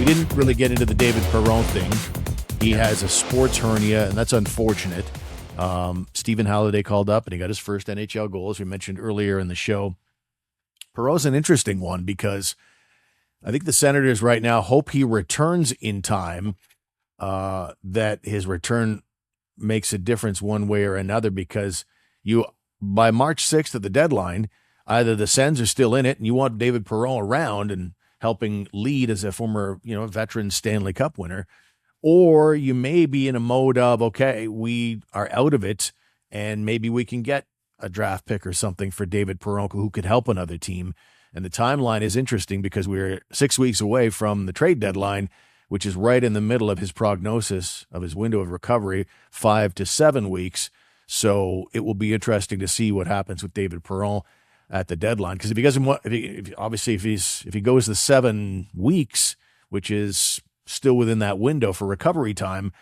didn't really get into the David Perron thing. He has a sports hernia, and that's unfortunate. Stephen Halliday called up, and he got his first NHL goal, as we mentioned earlier in the show. Perron's an interesting one because I think the Senators right now hope he returns in time, that his return makes a difference one way or another, because by March 6th at the deadline, either the Sens are still in it and you want David Perron around and helping lead as a former, veteran Stanley Cup winner, or you may be in a mode of, okay, we are out of it and maybe we can get a draft pick or something for David Perron who could help another team. And the timeline is interesting because we're 6 weeks away from the trade deadline, which is right in the middle of his prognosis of his window of recovery, 5 to 7 weeks. So it will be interesting to see what happens with David Perron at the deadline. Because if he goes the 7 weeks, which is still within that window for recovery time,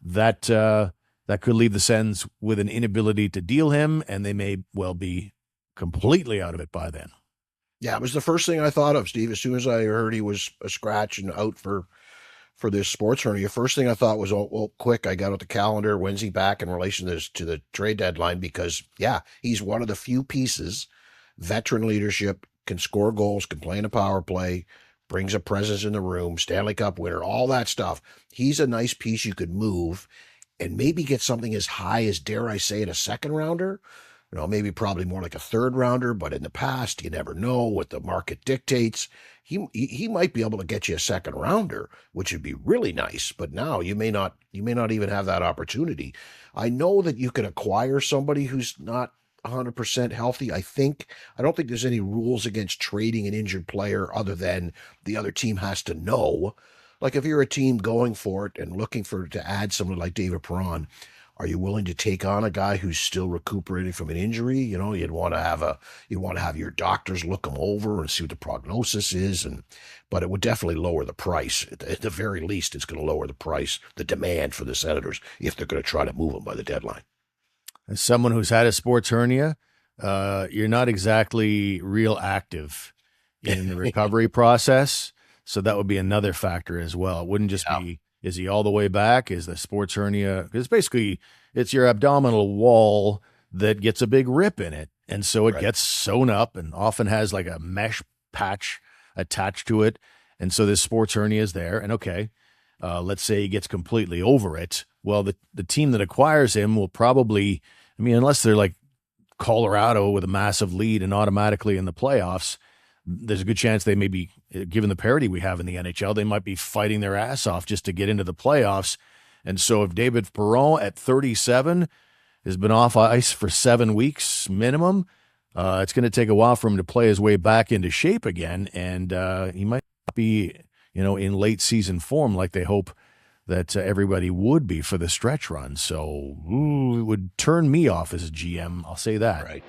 that could leave the Sens with an inability to deal him, and they may well be completely out of it by then. Yeah, it was the first thing I thought of, Steve. As soon as I heard he was a scratch and out for this sports hernia, first thing I thought was, quick, I got out the calendar. When's he back in relation to the trade deadline? Because, yeah, he's one of the few pieces, veteran leadership, can score goals, can play in a power play, brings a presence in the room, Stanley Cup winner, all that stuff. He's a nice piece you could move and maybe get something as high as, dare I say it, a second rounder. Maybe probably more like a third rounder, but in the past, you never know what the market dictates. He might be able to get you a second rounder, which would be really nice. But now you may not even have that opportunity. I know that you can acquire somebody who's not 100% healthy. I don't think there's any rules against trading an injured player other than the other team has to know. Like if you're a team going for it and looking to add someone like David Perron, are you willing to take on a guy who's still recuperating from an injury? You'd want to have your doctors look him over and see what the prognosis is, but it would definitely lower the price. At the very least, it's going to lower the price, the demand for the Senators, if they're going to try to move him by the deadline. As someone who's had a sports hernia, you're not exactly real active in the recovery process, so that would be another factor as well. It wouldn't just be, is he all the way back? Is the sports hernia? Because basically it's your abdominal wall that gets a big rip in it. And so it gets sewn up and often has like a mesh patch attached to it. And so this sports hernia is there. And let's say he gets completely over it. Well, the team that acquires him will probably, unless they're like Colorado with a massive lead and automatically in the playoffs, there's a good chance they may be, given the parity we have in the NHL, they might be fighting their ass off just to get into the playoffs. And so if David Perron at 37 has been off ice for 7 weeks minimum, it's going to take a while for him to play his way back into shape again. And he might be, in late season form like they hope that everybody would be for the stretch run. So it would turn me off as a GM. I'll say that. Right.